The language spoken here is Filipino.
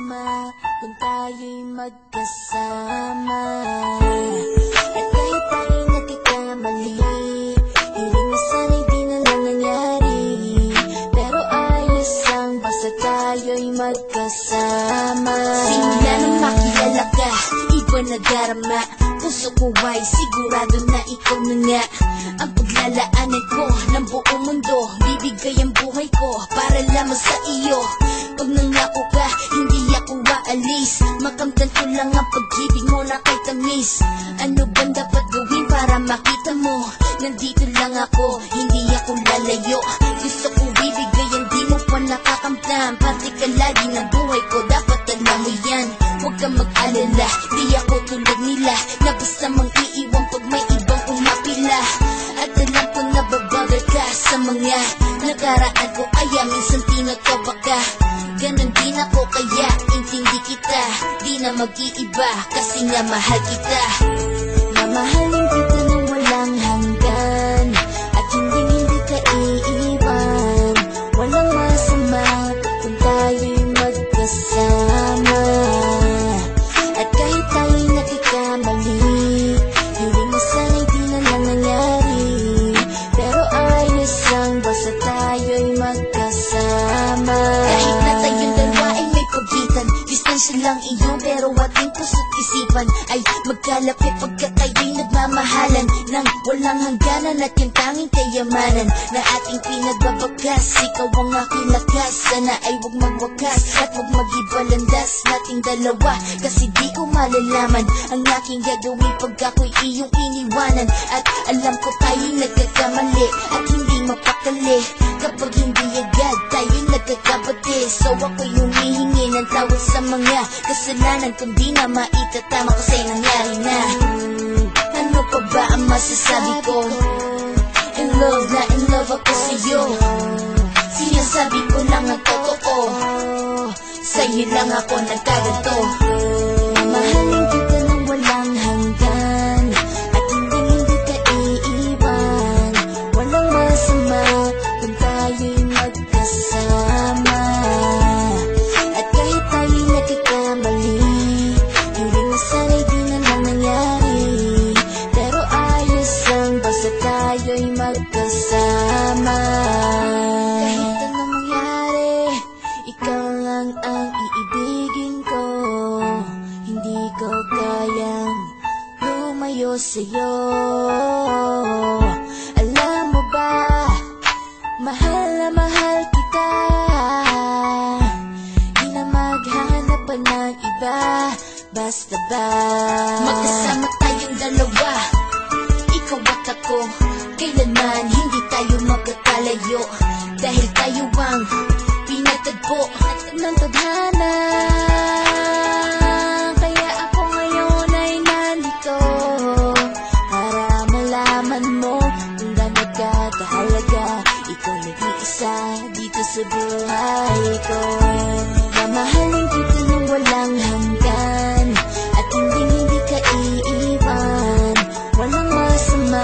masama kung tayo'y magkasama. At kahit tayo'y nagkakamali, hiling na sana'y di na lang nangyari. Pero ayos lang basta tayo'y magkasama. Simula nang makilala ka, iba na darama. Puso ko ay sigurado na ikaw na nga ang paglalaanan ko ng buong mundo. Bibigay ang buhay ko para lamang sa iyo. Pag nangako ka, hindi ako aalis. Makamtan ko lang ang pag-ibig mo na kay tamis. Ano bang dapat gawin para makita mo? Nandito lang ako, hindi ako lalayo. Gusto ko bibigay ang di mo pa nakakamtan. Parte ka lagi ng buhay ko, dapat alam mo yan. Huwag kang mag-alala, di ako tulad nila na basta mang iiwan pag may ibang umapila. At alam ko na babagay ka sa mga nakaraan ko, kaya minsan tinatawa ka. Ganon din ako kaya intindi kita, di na mag-iiba kasi nga mahal kita. Mamahalin kita nang walang hanggan at hindi ka iiwan. Walang masama kung tayo'y magkasama. At kahit tayo'y nagkakamali, hiling na sana'y di na lang nangyari. Pero ayos lang basta tayo'y magkasama. Kahit na tayong dalawa ay may pagitan, distansya lang iyo pero ating puso't isipan ay magkalapit pagkat tayo'y nagmamahalan ng walang hangganan at yung tanging kayamanan na ating pinagbabagas. Ikaw ang aking lakas, sana ay huwag magwakas at huwag mag-ibalandas nating dalawa. Kasi di ko malalaman ang aking gagawin pag ako'y iyong iniwanan. At alam ko tayo'y nagkakamali at hindi mapakali kapag hindi agad tayo'y nagkakabati. So ako'y humihingi ng tawad sa mga kasalanan kung di na maitatama kasi nangyari na. Ano pa ba ang masasabi ko? In love na in love ako sa'yo. Sinasabi ko lang ang totoo, sa'yo lang ako nagkaganto. Mamahalin kita nang walang hanggan at hindi ka iiwan. Walang masama kung tayo'y magkasama. At kahit tayo'y nagkakamali, hiling na sana'y di na lang nangyari. Pero ayos lang basta tayo'y magkasama. Kahit anong mangyari, ikaw lang ang iibigin ko. Hindi ko kayang lumayo sa'yo. Alam mo ba, mahal na mahal kita. Di na maghanap pa ng iba, basta ba magkasama tayong dalawa, ikaw at ako. Kailanman hindi tayo magkakalayo dahil tayo ang pinatagpo ng tadhana. Kaya ako ngayon ay nandito para malaman mo kung gano'n ka kahalaga. Ikaw nag-iisa dito sa buhay ko. Mamahalin kita nang walang hanggan at hindi ka iiwan. Walang masama